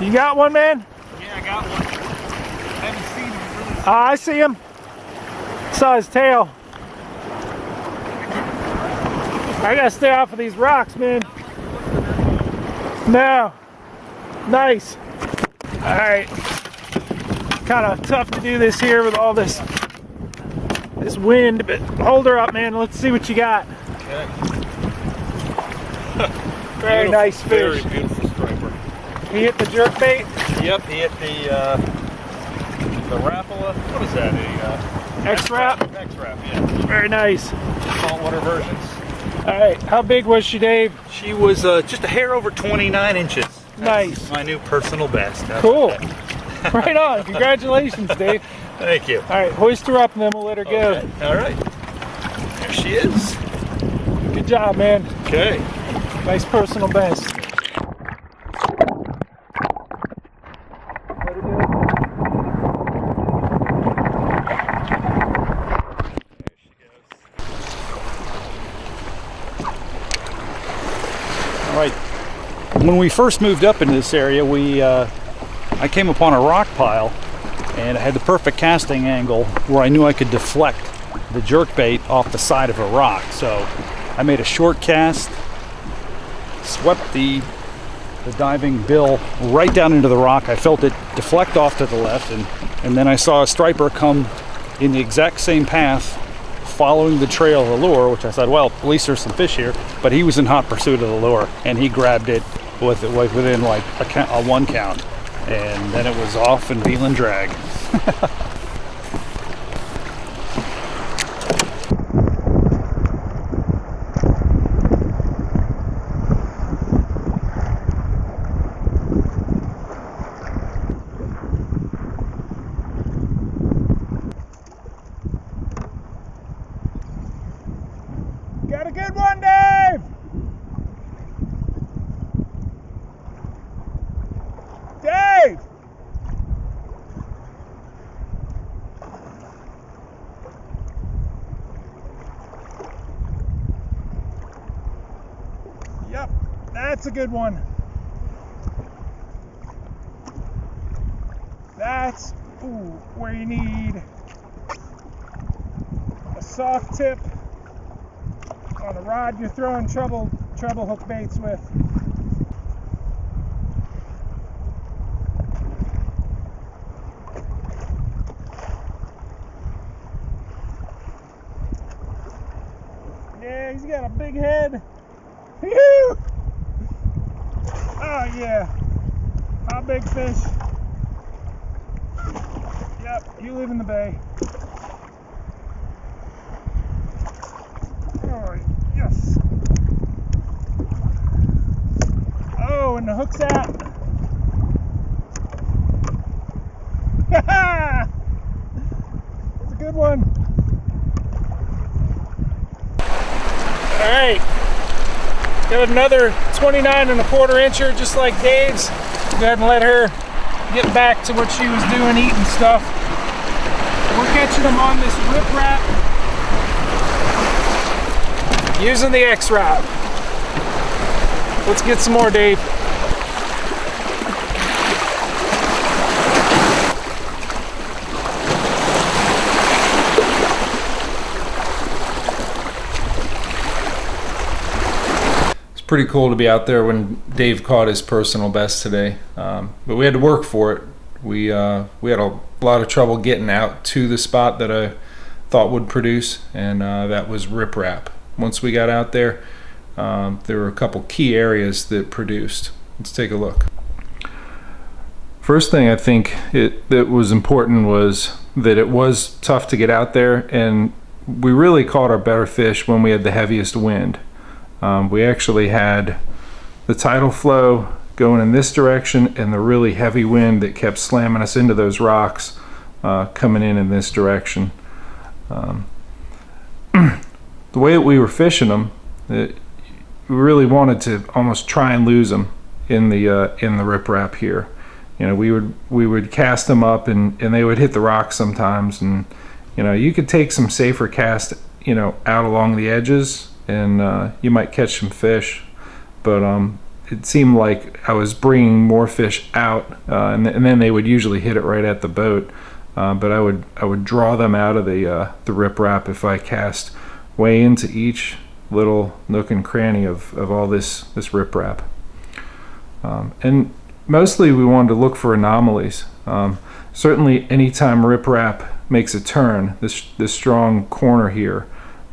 You got one, man? Yeah, I got one. I haven't seen him really. I see him. Saw his tail. I gotta stay off of these rocks, man. No. Nice. Alright. Kind of tough to do this here with all this wind, but hold her up, man. Let's see what you got. Okay. Very nice fish. Very beautiful striper. He hit the jerk bait? Yep, he hit the Rapala. What is that? X Rap? X Rap, yeah. Very nice. Saltwater versions. Alright, how big was she, Dave? She was just a hair over 29 inches. Nice. That's my new personal best. Cool. Right on. Congratulations, Dave. Thank you. Alright, hoist her up and then we'll let her go. Okay. All right. There she is. Good job, man. Okay. Nice personal best. Right. When we first moved up into this area, I came upon a rock pile, and it had the perfect casting angle where I knew I could deflect the jerkbait off the side of a rock. So I made a short cast, swept the diving bill right down into the rock. I felt it deflect off to the left, and then I saw a striper come in the exact same path, following the trail of the lure, which I said, well, at least there's some fish here. But he was in hot pursuit of the lure, and he grabbed it within like a one count, and then it was off and feeling drag. Got a good one, Dave! Dave! Yep, that's a good one. That's where you need a soft tip on a rod you're throwing treble hook baits with. Yeah, he's got a big head. Phew! Oh yeah, how big fish. Yep, you live in the bay. Alright, yes. Oh, and the hook's out. Haha! That's a good one. Alright. Got another 29¼ incher just like Dave's. Go ahead and let her get back to what she was doing, eating stuff. We're catching them on this Rip Rap using the X Rap. Let's get some more, Dave. It's pretty cool to be out there when Dave caught his personal best today, but we had to work for it. We had a lot of trouble getting out to the spot that I thought would produce, and that was Rip Rap. Once we got out there, there were a couple key areas that produced. Let's take a look. First thing I think that was important was that it was tough to get out there, and we really caught our better fish when we had the heaviest wind. We actually had the tidal flow going in this direction and the really heavy wind that kept slamming us into those rocks coming in this direction. The way that we were fishing them, we really wanted to almost try and lose them in the Rip Rap here. You know, we would cast them up and they would hit the rocks sometimes, and you know, you could take some safer cast, you know, out along the edges and you might catch some fish, but it seemed like I was bringing more fish out, and then they would usually hit it right at the boat. But I would draw them out of the riprap if I cast way into each little nook and cranny of all this riprap. And mostly we wanted to look for anomalies. Certainly anytime riprap makes a turn, this strong corner here,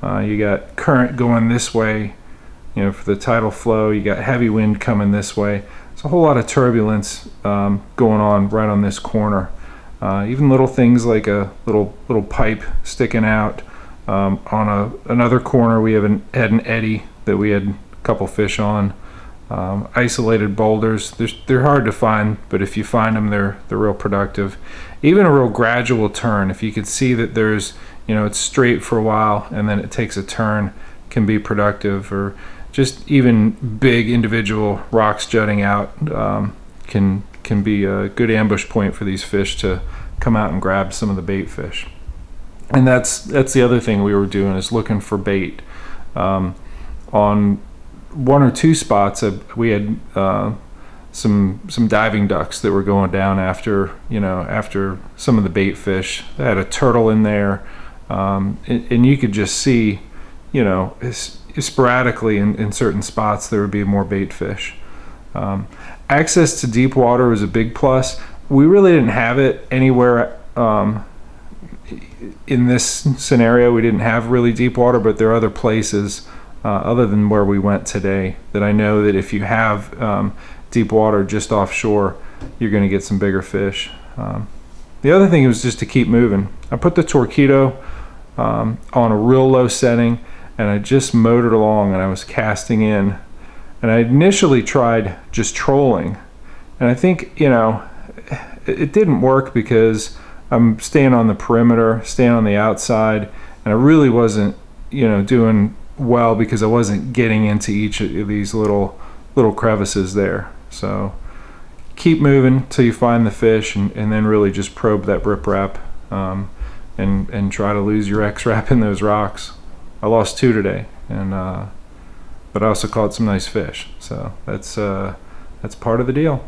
you got current going this way, for the tidal flow, you got heavy wind coming this way. There's a whole lot of turbulence going on right on this corner. Even little things like a little pipe sticking out. On another corner, we had an eddy that we had a couple fish on. Isolated boulders, they're hard to find, but if you find them, they're real productive. Even a real gradual turn, if you could see that there's, it's straight for a while and then it takes a turn, can be productive. Or just even big individual rocks jutting out can be a good ambush point for these fish to come out and grab some of the bait fish. And that's the other thing we were doing, is looking for bait. On one or two spots, we had some diving ducks that were going down after some of the bait fish. They had a turtle in there, and you could just see, sporadically in certain spots there would be more bait fish. Access to deep water was a big plus. We really didn't have it anywhere in this scenario. We didn't have really deep water, but there are other places other than where we went today that I know that if you have deep water just offshore, you're going to get some bigger fish. The other thing was just to keep moving. I put the Torpedo on a real low setting, and I just mowed it along, and I was casting in. And I initially tried just trolling, and I think it didn't work because I'm staying on the perimeter, staying on the outside, and I really wasn't doing well because I wasn't getting into each of these little crevices there. So keep moving till you find the fish, and then really just probe that riprap and try to lose your X Rap in those rocks. I lost 2 today, but I also caught some nice fish, so that's part of the deal.